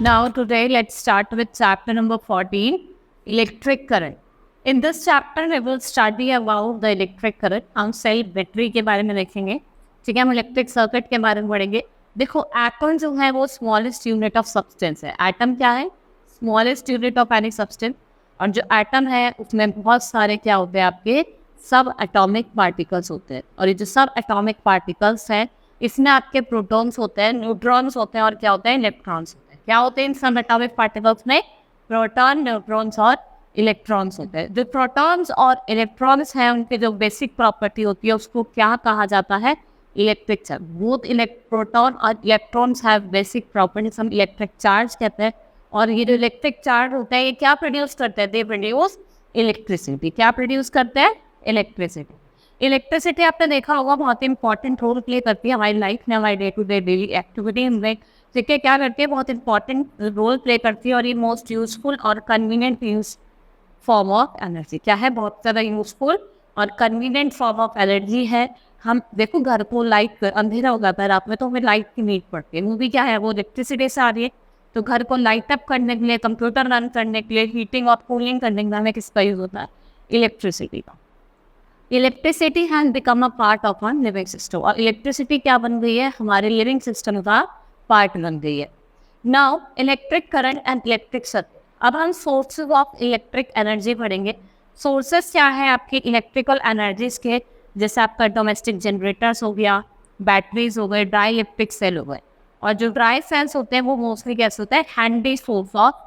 Now today let's start with chapter number 14, electric current. In this chapter we will study about the electric current. हम cell battery के बारे में देखेंगे, ठीक है। हम इलेक्ट्रिक सर्किट के बारे में पढ़ेंगे। देखो एटम जो है वो स्मॉलेस्ट यूनिट ऑफ सब्सटेंस है। एटम क्या है? Smallest unit of any substance. और जो एटम है उसमें बहुत सारे क्या होते हैं, आपके सब एटॉमिक पार्टिकल्स होते हैं। और ये जो सब एटॉमिक पार्टिकल्स हैं इसमें आपके प्रोटॉन्स होते हैं, न्यूट्रॉन्स होते हैं और क्या होते हैं, इलेक्ट्रॉन्स होते हैं। क्या होते हैं इन सब एटॉमिक पार्टिकल्स में? प्रोटॉन, न्यूट्रॉन्स और इलेक्ट्रॉन्स होते हैं। जो प्रोटॉन्स और इलेक्ट्रॉन्स हैं उनकी जो बेसिक प्रॉपर्टी होती है उसको क्या कहा जाता है? Electric charge. बोथ प्रोटॉन और इलेक्ट्रॉन्स हैव बेसिक प्रॉपर्टीज, हम इलेक्ट्रिक चार्ज कहते हैं। और ये जो इलेक्ट्रिक चार्ज होता है ये क्या प्रोड्यूस करते हैं? They produce electricity. क्या प्रोड्यूस करते हैं? इलेक्ट्रिसिटी। इलेक्ट्रिसिटी आपने देखा होगा बहुत ही इंपॉर्टेंट रोल प्ले करती है हमारी लाइफ में, हमारी day to day daily activities में। ठीक है, क्या करती है? बहुत इंपॉर्टेंट रोल प्ले करती है और ये मोस्ट यूजफुल और convenient use form of energy. क्या है? बहुत ज़्यादा यूजफुल और कन्वीनियंट फॉर्म ऑफ एनर्जी है। हम देखो घर को लाइट, अंधेरा हो जाता है रात में तो हमें लाइट की नीड पड़ती है, वो भी क्या है? वो इलेक्ट्रिसिटी से आ रही है। तो घर को लाइट अप करने के लिए, कंप्यूटर रन करने के लिए, हीटिंग और कूलिंग करने के लिए हमें किसका यूज होता है? इलेक्ट्रिसिटी का। Electricity has become a part of our living system. और इलेक्ट्रिसिटी क्या बन गई है? हमारे लिविंग सिस्टम का पार्ट बन गई है। Now electric current and electric circuit. अब हम सोर्सेज ऑफ इलेक्ट्रिक एनर्जी पढ़ेंगे। सोर्सेज क्या है आपकी इलेक्ट्रिकल एनर्जीज के? जैसे आपका डोमेस्टिक जनरेटर्स हो गया, बैटरीज हो गए, ड्राई इलेक्ट्रिक सेल हो गए। और जो ड्राई सेल्स होते हैं वो मोस्टली कैसे होते हैं? Handy source of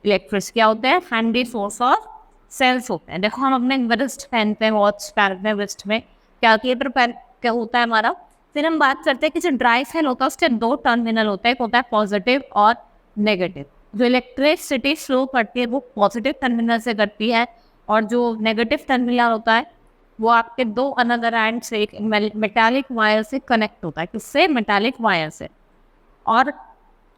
electricity. क्या होते हैं? हैंडी सोर्स ऑफ सेल्स होते हैं। देखो हम अपने रिस्ट पहनते हैं, वॉच पहनते हैं, रिस्ट में कैलकुलेटर पहन क्या होता है हमारा। फिर हम बात करते हैं कि जो ड्राई सेल होता है उसके दो टर्मिनल होते हैं, एक होता है पॉजिटिव और नेगेटिव। जो इलेक्ट्रिसिटी फ्लो करती है वो पॉजिटिव टर्मिनल से करती है और जो नेगेटिव टर्मिनल होता है वो आपके दो अनदर एंड से एक मेटालिक वायर से कनेक्ट होता है। किससे? मेटालिक वायर से। और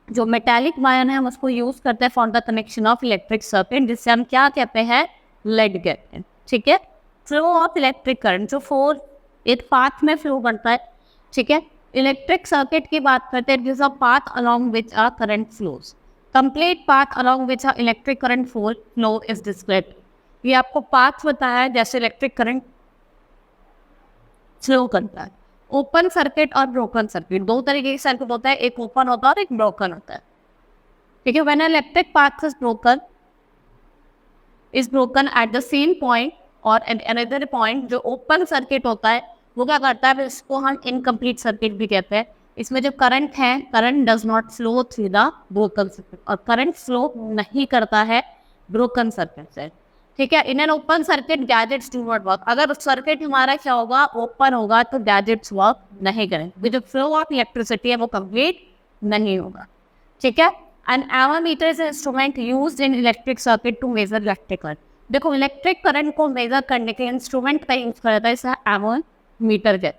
जो मेटालिक वायर है हम उसको यूज करते हैं for the connection of electric circuit, जिससे हम क्या कहते हैं? लेड कहते हैं। ठीक है। फ्लो ऑफ इलेक्ट्रिक करंट जो फोर एक पाथ में फ्लो करता है। ठीक है। इलेक्ट्रिक सर्किट की बात करते हैं, this a path along which a current flows. Complete path along which a electric current flow is described. ये आपको पाथ बताया है जैसे इलेक्ट्रिक करंट फ्लो करता है। ओपन सर्किट और ब्रोकन सर्किट, दो तरीके के सर्किट होता है, एक ओपन होता है और एक ब्रोकन होता है। ठीक है। When electric path is broken at the same point और एट अनदर पॉइंट, जो ओपन सर्किट होता है वो क्या करता है? इसको हम इनकम्प्लीट सर्किट भी कहते हैं। इसमें जो करंट है, current does not flow through the broken circuit, और करंट फ्लो नहीं करता है ब्रोकन सर्किट से। ठीक है। In an open circuit gadgets do not work. अगर सर्किट हमारा क्या होगा? ओपन होगा तो गैजेट्स वर्क नहीं करेंगे, जो फ्लो ऑफ इलेक्ट्रिसिटी है वो कंप्लीट नहीं होगा। ठीक है। An ammeter is instrument used in electric circuit to measure electric current. देखो इलेक्ट्रिक करंट को मेजर करने के इंस्ट्रूमेंट का यूज करता है, इसे एमोमीटर कहते हैं।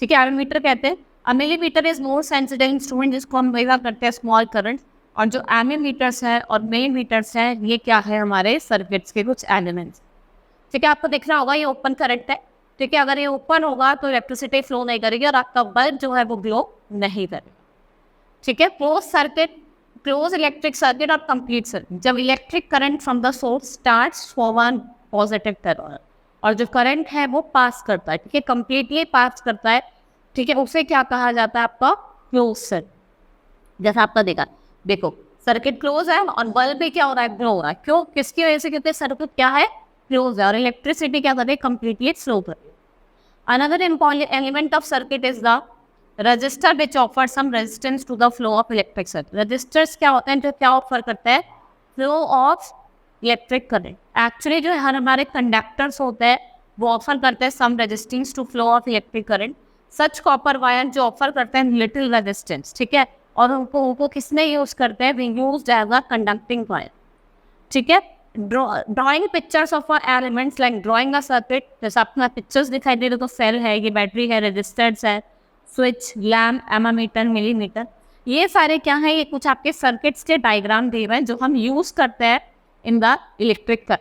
ठीक है, एमोमीटर कहते हैं। A millimetre is more sensitive instrument जिसको हम मेजर करते हैं स्मॉल करंट। और जो एमीमीटर्स हैं और मिलीमीटर्स हैं ये क्या है? हमारे सर्किट्स के कुछ एलिमेंट्स। ठीक है, आपको दिख रहा होगा ये ओपन करंट है। ठीक है, अगर ये ओपन होगा तो इलेक्ट्रिसिटी फ्लो नहीं करेगी और आपका बल्ब जो है वो ग्लो नहीं करेगा। ठीक है। Close circuit, close electric circuit और कंप्लीट सर्किट, जब electric current from the source starts for one positive terminal और जो करंट है वो पास करता है। ठीक है, कंप्लीटली पास करता है। ठीक है, उसे क्या कहा जाता है? आपका क्लोज सर्किट। जैसा आपका देखो सर्किट क्लोज है और बल्ब भी क्या हो रहा है? ग्लो हो रहा है। क्यों? किसकी वजह से? क्योंकि सर्किट क्या है? क्लोज है और इलेक्ट्रिसिटी क्या कर रही है? कंप्लीटली फ्लो कर रही है। Another important element of circuit is the resistor which offer some resistance to the flow of electric circuit. Resistors क्या होते हैं? जो क्या ऑफर करते हैं? Flow of electric current. Actually जो हमारे कंडक्टर्स होते हैं वो ऑफर करते हैं some resistance to flow of electric current. Such copper wire जो ऑफर करते हैं लिटिल रेजिस्टेंस। ठीक है, और उनको किसने यूज करते हैं? We use as a conducting wire. ठीक है। Drawing pictures of elements like drawing a circuit, जैसे अपना पिक्चर्स दिखाई दे रहे तो सेल है, ये बैटरी है, रजिस्टर्स है, स्विच, लैम्प, एमामीटर, मिलीमीटर, ये सारे क्या है? ये कुछ आपके सर्किट्स के डायग्राम दिए हुए हैं जो हम यूज करते हैं in the electric current.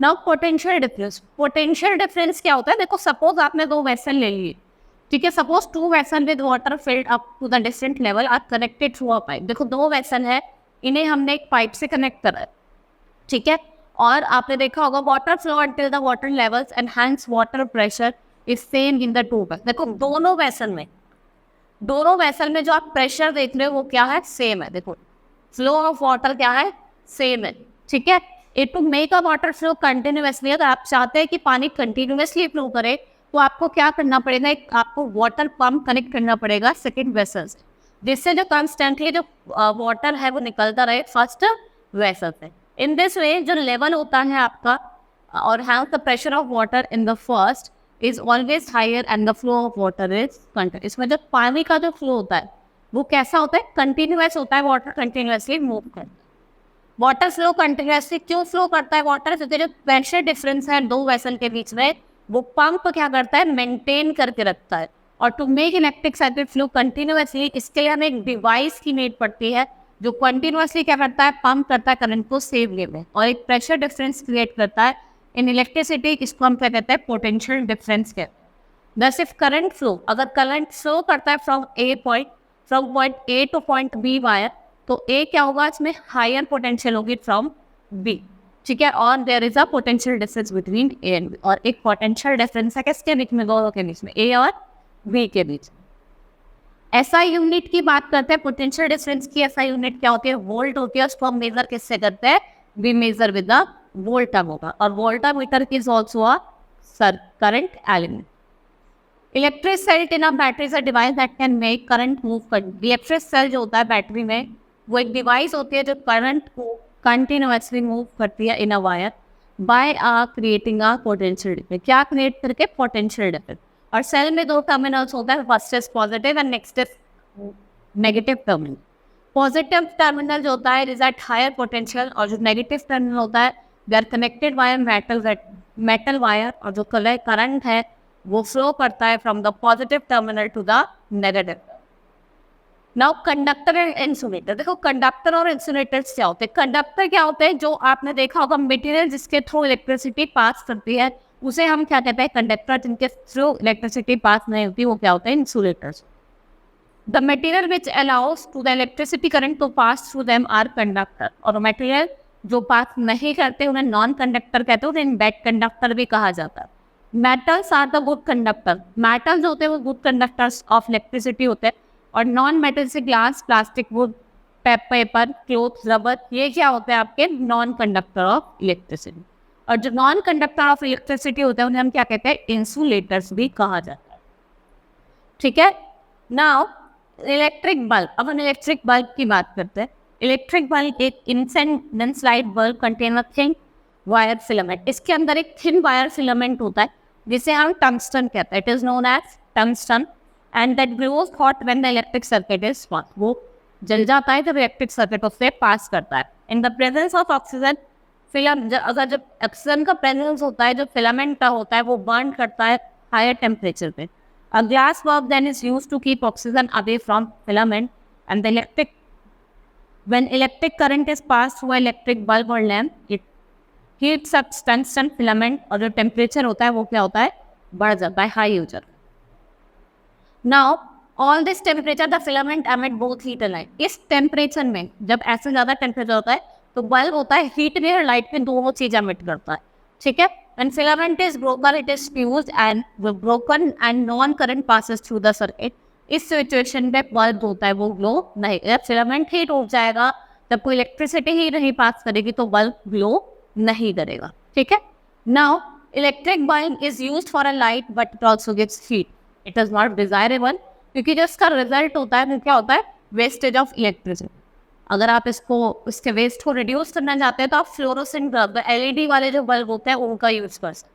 Now potential difference. Potential difference क्या होता है? देखो सपोज आपने दो वेसल ले लिए। ठीक है, suppose two vessel with water filled up to the distant level are connected through a pipe. देखो दो वेसल है, इन्हें हमने एक पाइप से कनेक्ट करा है, ठीक है। और आपने देखा होगा water flow until the water levels and hence water pressure is same in the two vessel. देखो दोनों वेसल में जो आप प्रेशर देख रहे हो वो क्या है, सेम है। देखो फ्लो ऑफ वाटर क्या है, सेम है, ठीक है। It to make a water flow continuously, अगर आप चाहते हैं कि पानी कंटिन्यूअसली फ्लो करे तो आपको क्या करना पड़ेगा, एक आपको वाटर पंप कनेक्ट करना पड़ेगा सेकेंड वेसल से, जिससे जो कंस्टेंटली जो वाटर है वो निकलता रहे फर्स्ट वेसल से। इन दिस वे जो लेवल होता है आपका और have the pressure of water in the first is always higher and the flow of water is continuous. इसमें जो पानी का जो फ्लो होता है वो कैसा होता है, कंटिन्यूअस होता है, वाटर कंटिन्यूअसली मूव करता है। वाटर फ्लो कंटिन्यूअसली क्यों फ्लो करता है वाटर, क्योंकि जो प्रेशर डिफरेंस है दो वेसल के बीच में वो पंप क्या करता है, मेंटेन करके रखता है। और to make electric circuit flow continuously, इसके लिए हमें एक डिवाइस की नीड पड़ती है जो कंटिन्यूअसली क्या करता है, पंप करता है करंट को सेव वे में, और एक प्रेशर डिफरेंस क्रिएट करता है इन इलेक्ट्रिसिटी। इसको हम क्या कहते हैं, पोटेंशियल डिफरेंस कहते हैं। दस इफ करंट फ्लो, अगर करंट फ्लो करता है from point A to point B wire, तो ए क्या होगा, इसमें हायर पोटेंशियल होगी फ्रॉम बी, ठीक है। और there is a potential difference between A and B, और एक पोटेंशियल डिफरेंस है किसके बीच में, दोनों के बीच में, ए और बी के बीच। एसआई यूनिट की बात करते हैं, पोटेंशियल डिफरेंस की एसआई यूनिट क्या होती है, वोल्ट होती है। उसको हम मेजर किससे करते हैं, we measure with the voltmeter, और voltmeter is also a current element. Electric cell in a battery is a device that can make current move. Electric cell जो होता है बैटरी में वो एक डिवाइस होती है जो करंट को कंटिन्यूअसली मूव करती है in a wire by creating a potential difference. क्या क्रिएट करके, पोटेंशियल डिफरेंस। और सेल में दो टर्मिनल्स होता है, first is positive and next is negative terminal. Positive terminal जो होता है इज एट हायर पोटेंशियल, और जो नेगेटिव टर्मिनल होता है they are connected by metal wire, और जो करंट है वो फ्लो करता है from the positive terminal to the negative. Now conductor and insulator. देखो कंडक्टर और इंसुलेटर्स क्या होते हैं। कंडक्टर क्या होते हैं, जो आपने देखा होगा मटेरियल जिसके थ्रू इलेक्ट्रिसिटी पास करती है उसे हम क्या कहते हैं, कंडक्टर। जिनके थ्रू इलेक्ट्रिसिटी पास नहीं होती वो क्या होते हैं, insulators. The material which allows to the electricity current to pass through them are conductor, और मटेरियल जो पास नहीं करते उन्हें नॉन कंडक्टर कहते हैं, उन्हें बैड कंडक्टर भी कहा जाता है। Metals are the good conductor. Metals होते हैं वो गुड कंडक्टर्स ऑफ इलेक्ट्रिसिटी होते हैं, और नॉन मेटल से glass, plastic, would, paper, cloth, rubber, ये क्या होते हैं आपके नॉन कंडक्टर ऑफ इलेक्ट्रिसिटी। और जो नॉन कंडक्टर ऑफ इलेक्ट्रिसिटी होते हैं उन्हें हम क्या कहते हैं, इंसुलेटर्स भी कहा जाता है, ठीक है। Now electric bulb. अब हम इलेक्ट्रिक बल्ब की बात करते हैं। इलेक्ट्रिक बल्ब एक incandescent light bulb contain a thin wire filament. इसके अंदर एक थिन वायर फिलामेंट होता है जिसे हम टंगस्टन कहते हैं। It is known as tungsten and that glows hot when the electric circuit is pass. वो जल जाता है जब इलेक्ट्रिक सर्किट उससे पास करता है। In the presence of oxygen filament, अगर जब ऑक्सीजन का प्रेजेंस होता है, जो फिलामेंट का होता है वो बर्न करता है हायर टेम्परेचर पे। A glass bulb then is used to keep oxygen away from filament, and when electric current is passed through electric bulb or lamp, it heats up tungsten filament, और जो temperature होता है वो क्या होता है, बढ़ जाता है, हाई हो जाता है। Now all this temperature the filament emit both heat and light। इस टेम्परेचर में जब ऐसे ज़्यादा टेम्परेचर होता है तो बल्ब होता है हीट में और लाइट में, दोनों चीज़ एमिट करता है, ठीक है। When filament is broken, it is fused and broken and non-current passes through the circuit। इस सिचुएशन पे बल्ब होता है वो ग्लो नहीं, जब फिलामेंट हीट हो जाएगा तब कोई इलेक्ट्रिसिटी ही नहीं पास करेगी तो बल्ब ग्लो नहीं करेगा, ठीक है। Now electric bulb is used for a light but it also gives heat. It is not desirable, क्योंकि जो इसका रिजल्ट होता है वो क्या होता है, वेस्टेज ऑफ इलेक्ट्रिसिटी। अगर आप इसके वेस्ट को रिड्यूस करना चाहते हैं तो आप फ्लोरोसेंट बल्ब, एलईडी वाले जो बल्ब होते हैं उनका यूज कर सकते हैं।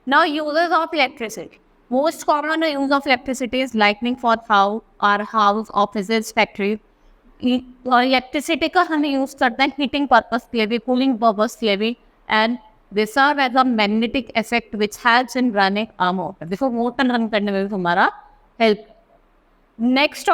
Now uses of electricity. Most common use of electricity is lightning for house, offices, factory. और इलेक्ट्रिसिटी का हम यूज करते हैं हीटिंग पर्पज के लिए भी, कूलिंग पर्पज के लिए भी, and they serve as a magnetic effect which helps in running a motor. देखो मोटर रन करने में भी हमारा help. Next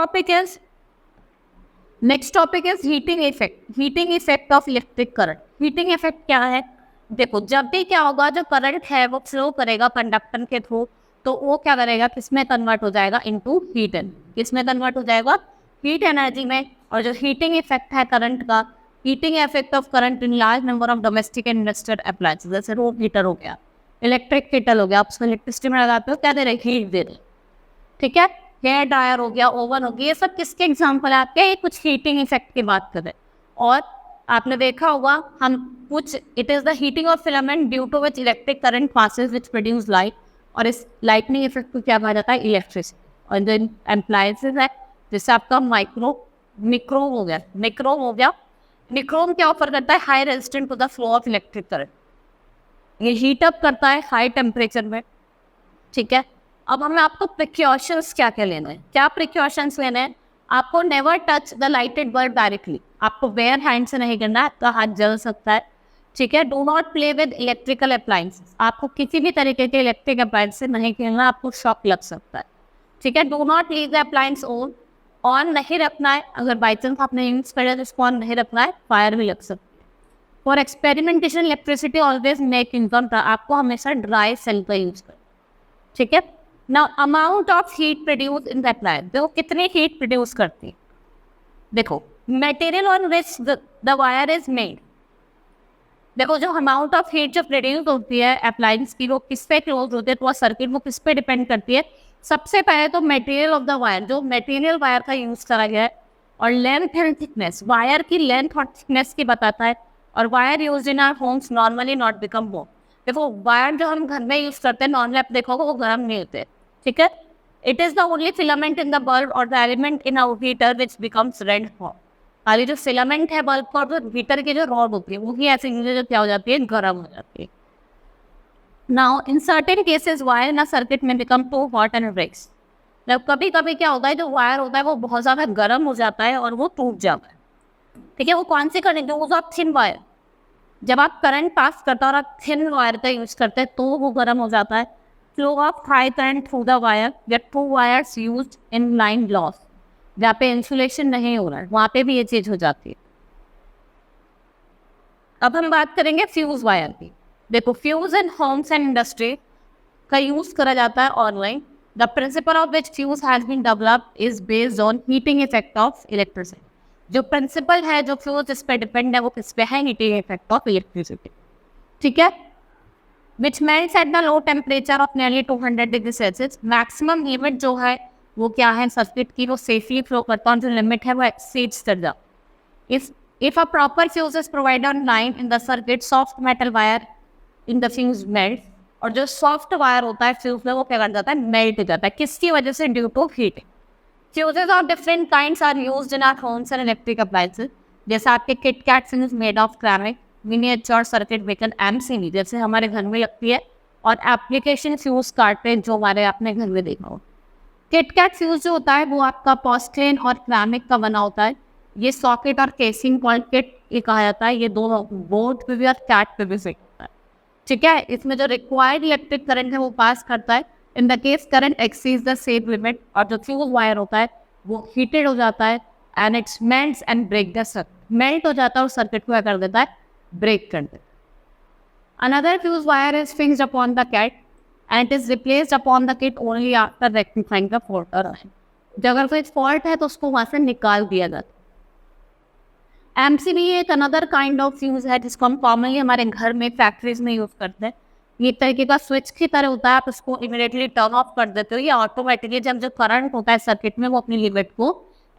topic is heating effect. Heating effect of electric current. Heating effect क्या है, देखो जब भी क्या होगा, जो करंट है वो फ्लो करेगा कंडक्टर के थ्रू, तो वो क्या करेगा, किसमें कन्वर्ट हो जाएगा, इनटू हीट एनर्जी। किसमें कन्वर्ट हो जाएगा, हीट एनर्जी में। और जो हीटिंग इफेक्ट है करंट का heating effect of current in large number of domestic and industrial appliances, जैसे रूम हीटर हो गया, इलेक्ट्रिक केटल हो गया, आप उसमें इलेक्ट्रिसिटी में लगाते हो, क्या दे रहे, हीट दे रहे, ठीक है। हेयर ड्रायर हो गया, ओवन हो गया, ये सब किसके एग्जाम्पल है आपके, ये कुछ हीटिंग इफेक्ट की बात कर रहे हैं। और आपने देखा होगा हम कुछ, it is the heating of filament due to which electric current passes which produce light, और इस लाइटनिंग इफेक्ट को क्या कहा जाता है, इलेक्ट्रिसिटी। और जो एप्लायंसेज है जैसे आपका निक्रोम हो गया, निक्रोम क्या ऑफर करता है, high resistant to the flow of electric current, ये हीट अप करता है हाई टेम्परेचर में, ठीक है। अब हमें आपको प्रिकॉशंस क्या क्या लेना है, क्या प्रिकॉशंस लेने हैं, आपको never touch the lighted bulb directly, आपको बेयर हैंड से नहीं करना है, आपका हाथ जल सकता है, ठीक है। Do not play with electrical appliances, आपको किसी भी तरीके के इलेक्ट्रिक अप्लायंस से नहीं खेलना, आपको शॉक लग सकता है, ठीक है। Do not leave the appliance on नहीं रखना है, अगर बाई चांस आपने यूज कर तो इसको ऑन नहीं रखना है, फायर भी लग सकता है। For experimentation electricity always make income, आपको हमेशा ड्राई सेल का यूज करना, ठीक है। Now amount of heat produced in the appliance, देखो कितनी हीट प्रोड्यूस करती है, देखो material on which the wire is made, देखो जो अमाउंट ऑफ हीट जो प्रोड्यूस होती है अप्लायंस की, वो किस पे क्लोज होती है, तो वो सर्किट वो किस पे डिपेंड करती है। सबसे पहले तो मटेरियल ऑफ द वायर, जो मटेरियल वायर का यूज करा गया है, और लेंथ एंड थिकनेस, वायर की लेंथ और थिकनेस की बताता है। और wire use in our homes normally not become warm, देखो वायर जो हम घर में यूज करते हैं नॉर्मली आप देखोगे वो गर्म नहीं होते, ठीक है। It is the only filament in the bulb और the element in our heater which becomes red hot, खाली जो फिलामेंट है बल्ब का और जो हीटर की जो रॉड होती है वो ही ऐसी चीजें जो क्या हो जाती है, गर्म हो जाती है। Now in certain cases wire in a circuit में become too hot and breaks, जब कभी कभी क्या होता है, जो वायर होता है वो बहुत ज़्यादा गर्म हो जाता है और वो टूट जाता है, ठीक है। वो कौन सी current, use of thin wire, जब आप करंट पास करते हो और आप थिन वायर का यूज करते हैं तो वो गर्म हो जाता है। Flow of high current through the wire, या two wires use in line loss, जहाँ पे इंसुलेशन नहीं हो रहा है वहाँ पे भी ये चीज़ हो जाती है। अब हम बात करेंगे फ्यूज वायर की, देखो fuse in homes and industry का यूज करा जाता है online. The principle of which fuse has been developed is based on heating effect of electricity, जो प्रिंसिपल है जो फ्यूज इस पे डिपेंड है वो किस पे है, हीटिंग इफेक्ट ऑफ इलेक्ट्रिसिटी, ठीक है। Which melts at the low temperature of nearly 200 degree Celsius, maximum limit जो है वो क्या है सर्किट की, वो सेफली फ्लो करता है, जो लिमिट है वो एक्सीड्स कर जाता। If a proper fuse is provided on line in the circuit, soft metal wire in the fuse melts, और जो सॉफ्ट वायर होता है फ्यूज में वो क्या कर जाता है, मेल्ट हो जाता है, किसकी वजह से, due to heating. Fuses of different kinds are used in our homes and electric appliances, जैसे आपके kitkat fuse made of ceramic, miniature circuit breaker MCB जैसे हमारे घर में लगती है, और एप्लीकेशन फ्यूज कार्ट्रिज जो हमारे आपने घर में देखा हो। किटकैट फ्यूज जो होता है वो आपका पोर्सलेन और ceramic का बना होता है, ये सॉकेट और केसिंग पॉइंट किट ये कहा जाता है, ये दो बोर्ड पे भी और कैट पे भी फिट होता है, ठीक है। इसमें जो रिक्वायर्ड इलेक्ट्रिक करंट है वो पास करता है in the case current exceeds the safe limit, और जो फ्यूज वायर होता है वो हीटेड हो जाता है and its melts and break the circuit, melt हो जाता है और सर्किट को क्या कर देता है, ब्रेक कर देता है। Another fuse wire is fixed upon the cat and it is replaced upon the kit only after rectifying the fault, और जब अगर कोई फॉल्ट है तो उसको वहाँ से निकाल दिया जाता है। MCB एक अनदर काइंड ऑफ फ्यूज है जिसको हम कॉमनली हमारे घर में फैक्ट्रीज में यूज करते हैं, ये एक तरीके का स्विच की तरह होता है, आप इसको इमीडिएटली टर्न ऑफ कर देते हो, या ऑटोमेटिकली जब जो करंट होता है सर्किट में वो अपनी लिमिट को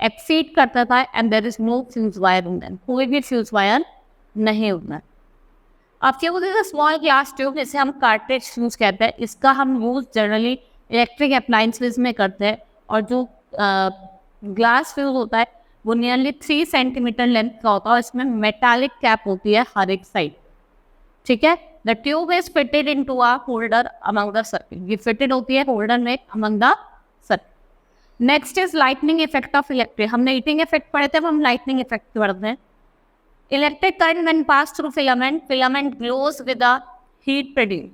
एक्सीड करता था, and there is no fuse wire in them, कोई भी फ्यूज वायर नहीं होता है। अब fuse is a small glass tube, जिसे हम कार्ट्रिज फ्यूज कहते हैं, इसका हम यूज जनरली इलेक्ट्रिक अप्लायंसेज में करते हैं, और जो ग्लास फ्यूज होता है वो नियरली 3 सेंटीमीटर लेंथ का होता है, और इसमें मेटालिक कैप होती है हर एक साइड, ठीक है। The tube is fitted into a holder among the circuit, ये फिटेड होती है होल्डर में among the circuit. Next is lightning effect of electric, हमने हीटिंग इफेक्ट पढ़े थे, अब हम लाइटनिंग इफेक्ट पढ़ते हैं। Electric current when pass through filament, filament glows with the heat produce,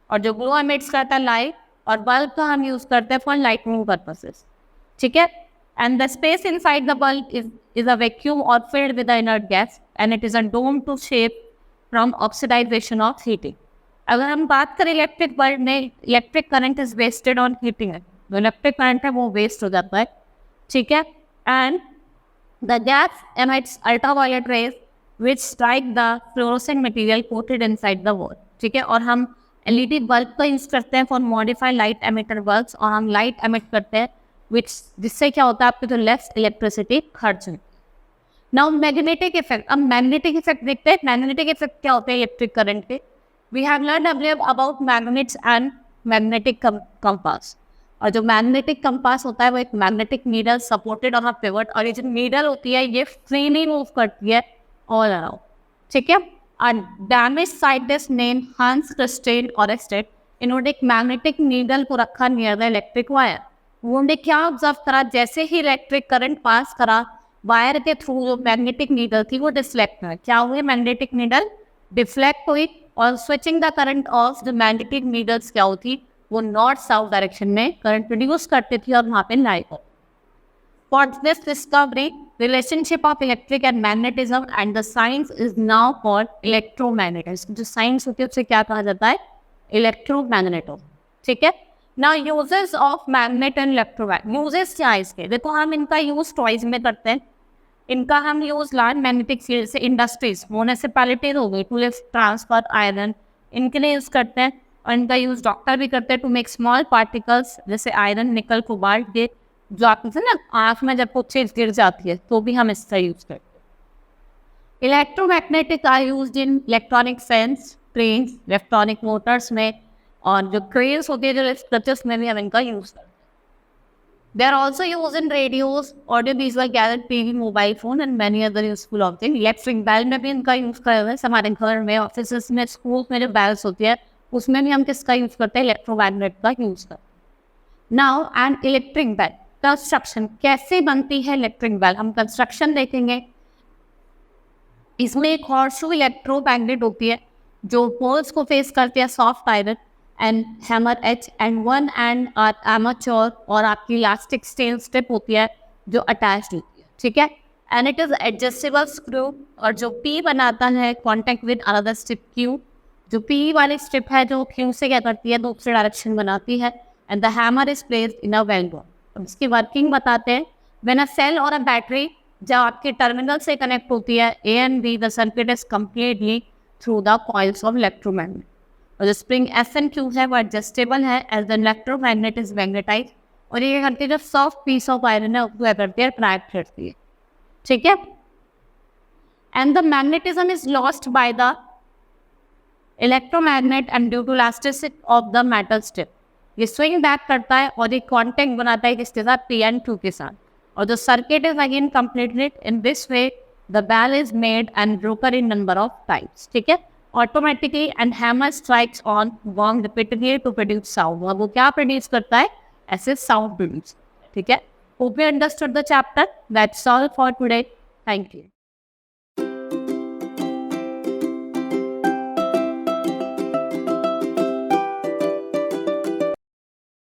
और जो ग्लो एमिट्स करता है लाइट, और बल्ब का हम यूज करते हैं फॉर लाइटनिंग पर्पसेस, ठीक है। And the space inside the bulb is a vacuum or filled with the inert gas, and it is a dome to shape from oxidization of heating. अगर हम बात करें इलेक्ट्रिक बल्ब में, electric current is wasted on heating है, जो electric current है वो waste हो जाता है, ठीक है। And the gas emits ultraviolet rays which strike the fluorescent material coated inside the wall, ठीक है। और हम एलईडी बल्ब का यूज करते हैं for modified light emitter bulbs, और हम लाइट एमिट करते हैं विच, जिससे क्या होता है आपके जो लेस इलेक्ट्रिसिटी खर्च होती है। नाउ मैग्नेटिक इफेक्ट, अब मैग्नेटिक इफेक्ट देखते हैं। मैग्नेटिक इफेक्ट क्या होते हैं इलेक्ट्रिक करंट के। We have learn about magnets and magnetic compass. और जो मैग्नेटिक कंपास होता है वो एक magnetic needle supported on a pivot, और ये जो नीडल होती है ये फ्रीली मूव करती है ऑल अराउंड, ठीक है। And Danish scientist name Hans Christian Oersted, इन्होंने एक मैग्नेटिक नीडल को रखा नियर द इलेक्ट्रिक वायर। उन्होंने क्या ऑब्जर्व करा, जैसे ही इलेक्ट्रिक करंट पास करा वायर के थ्रू, जो मैग्नेटिक नीडल थी वो डिफ्लेक्ट हुई। क्या हुई, मैग्नेटिक नीडल डिफ्लेक्ट हुई, और स्विचिंग द करंट ऑफ जो मैग्नेटिक नीडल्स क्या होती, वो नॉर्थ साउथ डायरेक्शन में करंट प्रोड्यूस करती थी, और वहाँ पे लाइट हो। For this discovery relationship of electric and magnetism and the science is now called electromagnetism. जो साइंस होती है उसे क्या कहा जाता है, इलेक्ट्रोमैग्नेटिज्म, ठीक है। Now uses of magnet and electromagnet, uses क्या है इसके, देखो हम इनका यूज टॉयज में करते हैं। इनका हम यूज लैंड मैग्नेटिक फील्ड से इंडस्ट्रीज, म्यूनिसिपैलिटीज हो गई टू लिफ्ट ट्रांसफर आयरन, इनके लिए यूज करते हैं। और इनका यूज डॉक्टर भी करते हैं टू मेक स्मॉल पार्टिकल्स जैसे आयरन, निकल, कोबाल्ट के, जो आप ना आँख में जब कुछ चीज गिर जाती है तो भी हम इसका यूज करते हैं। Electromagnetic are use in electronic fans, train, electronic motors में, और जो क्रेन्स होती है जो स्ट्रक्चर्स में भी हम इनका यूज करते हैं। They are also used in radios, audio-visual gadget, TV, mobile phone and many other useful objects. Electric bell में भी इनका यूज कर रहे हैं। हमारे घर में, ऑफिस में, स्कूल में जो बेल्स होती है उसमें भी हम किसका यूज करते हैं, इलेक्ट्रोमैग्नेट का यूज करते हैं। Now and electric bell construction, कैसे बनती है इलेक्ट्रिक बेल, हम कंस्ट्रक्शन देखेंगे। इसमें एक हॉर्सशू इलेक्ट्रोमैग्नेट होती है जो पोल्स को फेस करती है soft iron and hammer H, and one and armature और आपकी इलास्टिक स्टेल स्ट्रिप होती है जो अटैच्ड होती है, ठीक है। And it is adjustable screw, और जो पी बनाता है contact with another strip Q, जो पी वाली स्ट्रिप है जो क्यू से क्या करती है, दूसरे डायरेक्शन बनाती है। And the hammer is placed in a well board. अब इसकी वर्किंग बताते हैं। व्हेन अ सेल और अ बैटरी जब आपके टर्मिनल से कनेक्ट होती है A and B, the circuit is completely through the coils of electromagnet. और जो स्प्रिंग एस एंड क्यू है वो एडजस्टेबल है as the electromagnet is magnetize, और ये करती है जो सॉफ्ट पीस ऑफ आयरन है उसको करती है अट्रैक्ट करती है, ठीक है। And the magnetism is lost by the electromagnet and due to elasticity of the metal strip, ये स्विंग बैक करता है और ये कॉन्टेक्ट बनाता है किसके साथ, पी एंड क्यू के साथ। और जो circuit is again completed in this way, the bell is made and broken in number of times, ठीक है। Automatically and hammer strikes on gong repeatedly to produce sound, और वो क्या प्रोड्यूस करता है, ऐसे साउंड प्रोड्यूस, ठीक है। Hope you understood the chapter. That's all for today. Thank you.